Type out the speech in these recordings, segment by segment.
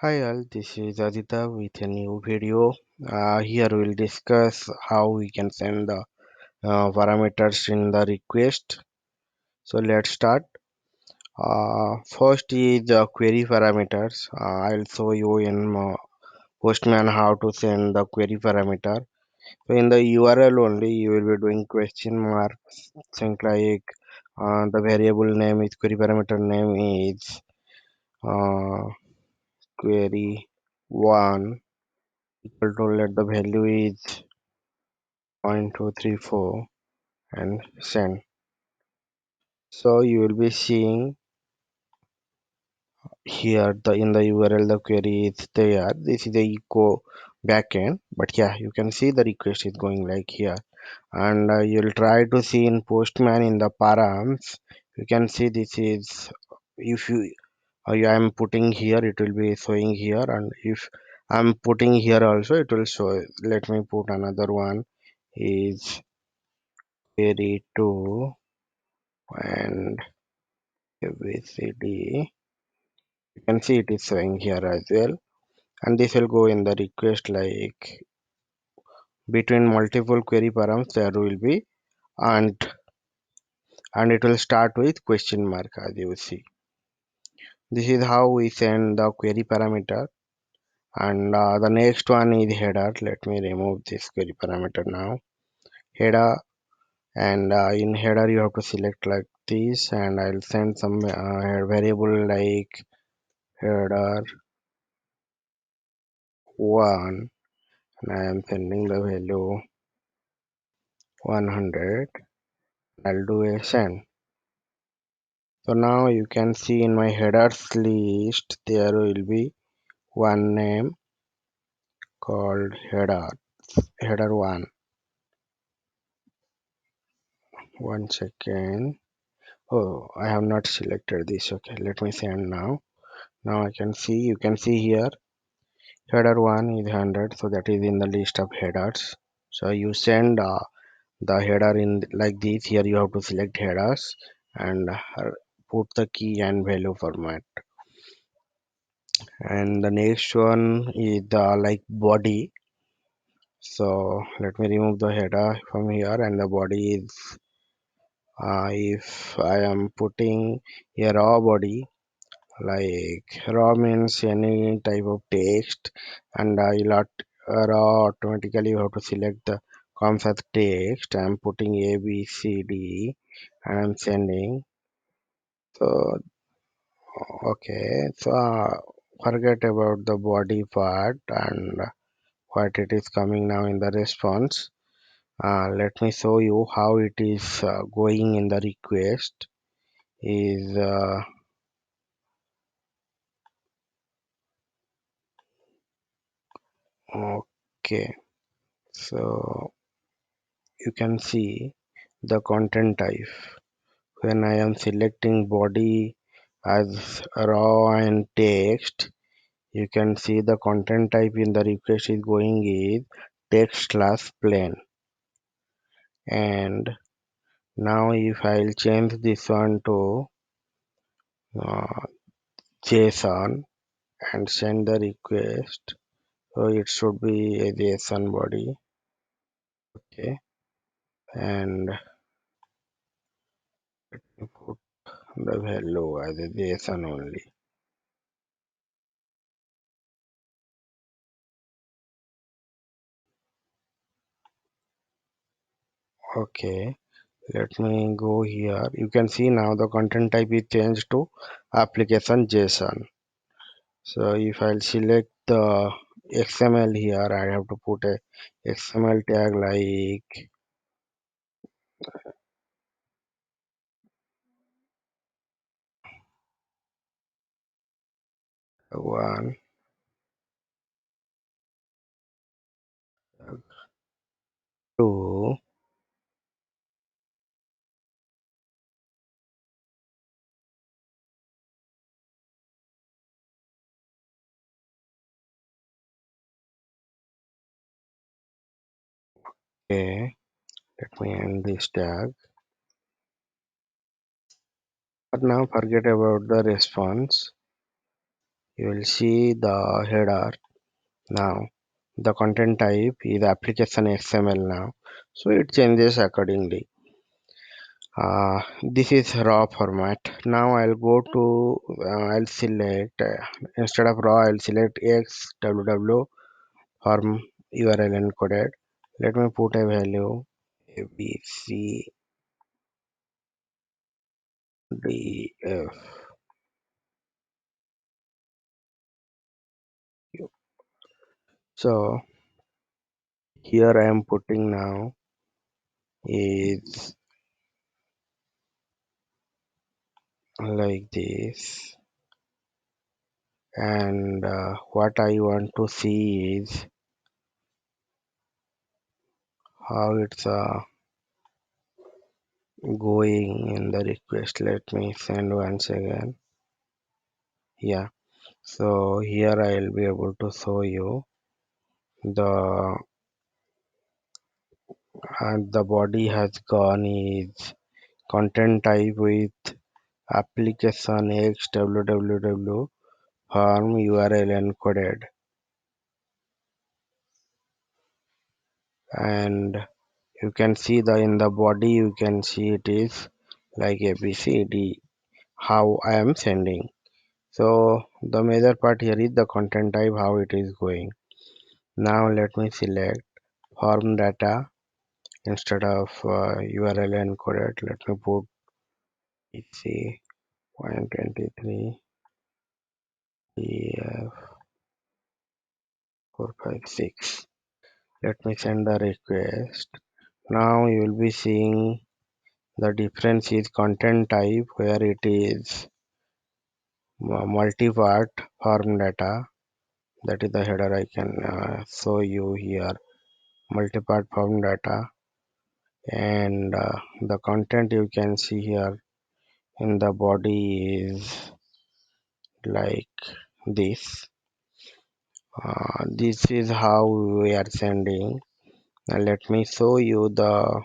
Hi all, this is Aditya with a new video. Here we'll discuss how we can send the parameters in the request. So let's start. First is the query parameters. I'll show you in Postman how to send the query parameter. So in the URL only you will be doing question mark, things like the variable name is query parameter name is uh, query 1 equal to let the value is 0.234 and send. So you will be seeing here the in the URL the query is there. This is the echo backend, but yeah, you can see the request is going like here, and you'll try to see in Postman in the params. You can see this is if you I am putting here, it will be showing here, and if I'm putting here also, it will show. Let me put another one is query 2 and ABCD. You can see it is showing here as well, and this will go in the request like between multiple query params there will be, and it will start with question mark as you see. This is how we send the query parameter, and the next one is header. Let me remove this query parameter now. Header, and in header you have to select like this, and I'll send some variable like header 1, and I am sending the value 100. I'll do a send. So now you can see in my headers list there will be one name called header 1. One second. Oh, I have not selected this. Okay, let me send now. Now I can see, you can see here header 1 is 100, so that is in the list of headers. So you send the header in like this. Here you have to select headers and put the key and value format, and the next one is the like body. So let me remove the header from here, and the body is if I am putting a raw body, like raw means any type of text, and raw automatically you have to select the comes as text. I'm putting A B C D and I'm sending. So okay, so forget about the body part and what it is coming now in the response. Let me show you how it is going in the request is okay. So you can see the content type. When I am selecting body as raw and text, you can see the content type in the request is going is text slash plain. And now if I'll change this one to uh, JSON and send the request, so it should be a JSON body. Okay, and put the value as a JSON only. Okay, let me go here. You can see now the content type is changed to application JSON. So if I'll select the XML here, I have to put a XML tag like one, two. Okay, let me end this tag. But now forget about the response. You will see the header now. The content type is application XML now, so it changes accordingly. This is raw format. Now I'll select instead of raw, I'll select xww form url encoded. Let me put a value a b c d f. So here I am putting now is like this, and what I want to see is how it's going in the request. Let me send once again. Yeah, so here I'll be able to show you the the body has gone is content type with application x www form url encoded, and you can see the in the body you can see it is like abcd how I am sending. So the major part here is the content type, how it is going. Now let me select form data instead of url encoded. Let me put pc 123 df 456. Let me send the request. Now you will be seeing the difference is content type where it is multi-part form data. That is the header. I can show you here multi-part form data, and the content you can see here in the body is like this. This is how we are sending. Now let me show you the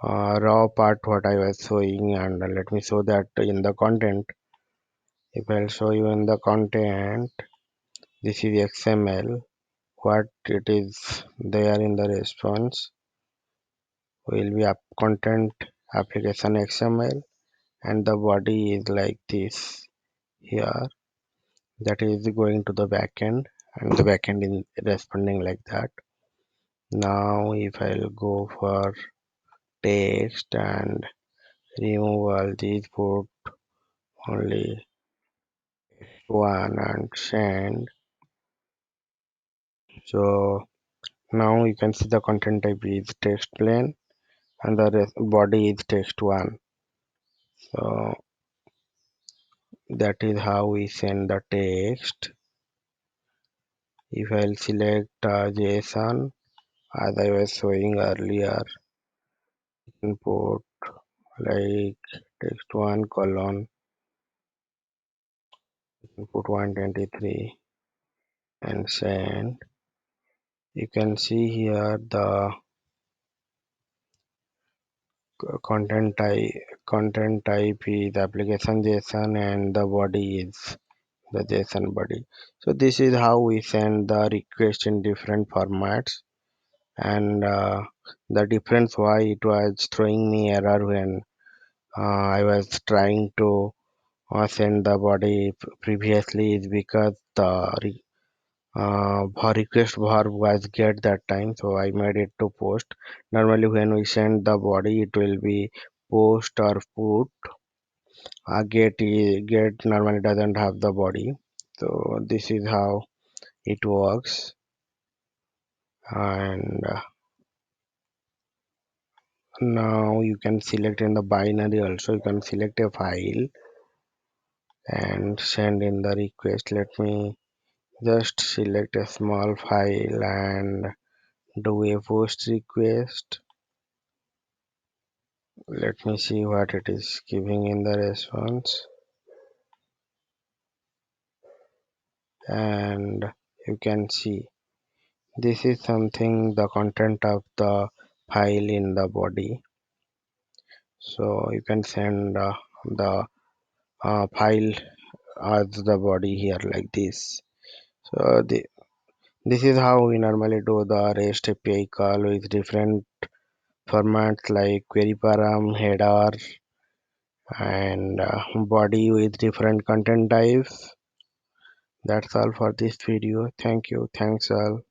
raw part what I was showing, and let me show that in the content. If I'll show you in the content, this is XML. What it is there in the response will be up content application XML, and the body is like this here. That is going to the backend, and the backend is responding like that. Now if I'll go for text and remove all these, put only one and send. So now you can see the content type is text plain and the body is text one. So that is how we send the text. If I'll select JSON as I was showing earlier, input like text one colon input 123 and send. You can see here the content type is application JSON and the body is the JSON body. So this is how we send the request in different formats, and the difference why it was throwing me error when I was trying to send the body previously is because the request verb was get that time, so I made it to post. Normally when we send the body it will be post or put. Get normally doesn't have the body, so this is how it works. And now you can select in the binary also, you can select a file and send in the request. Let me just select a small file and do a post request. Let me see what it is giving in the response, and you can see this is something the content of the file in the body. So you can send the file as the body here like this. So this is how we normally do the REST API call with different formats like query param, header, and body with different content types. That's all for this video. Thank you. Thanks all.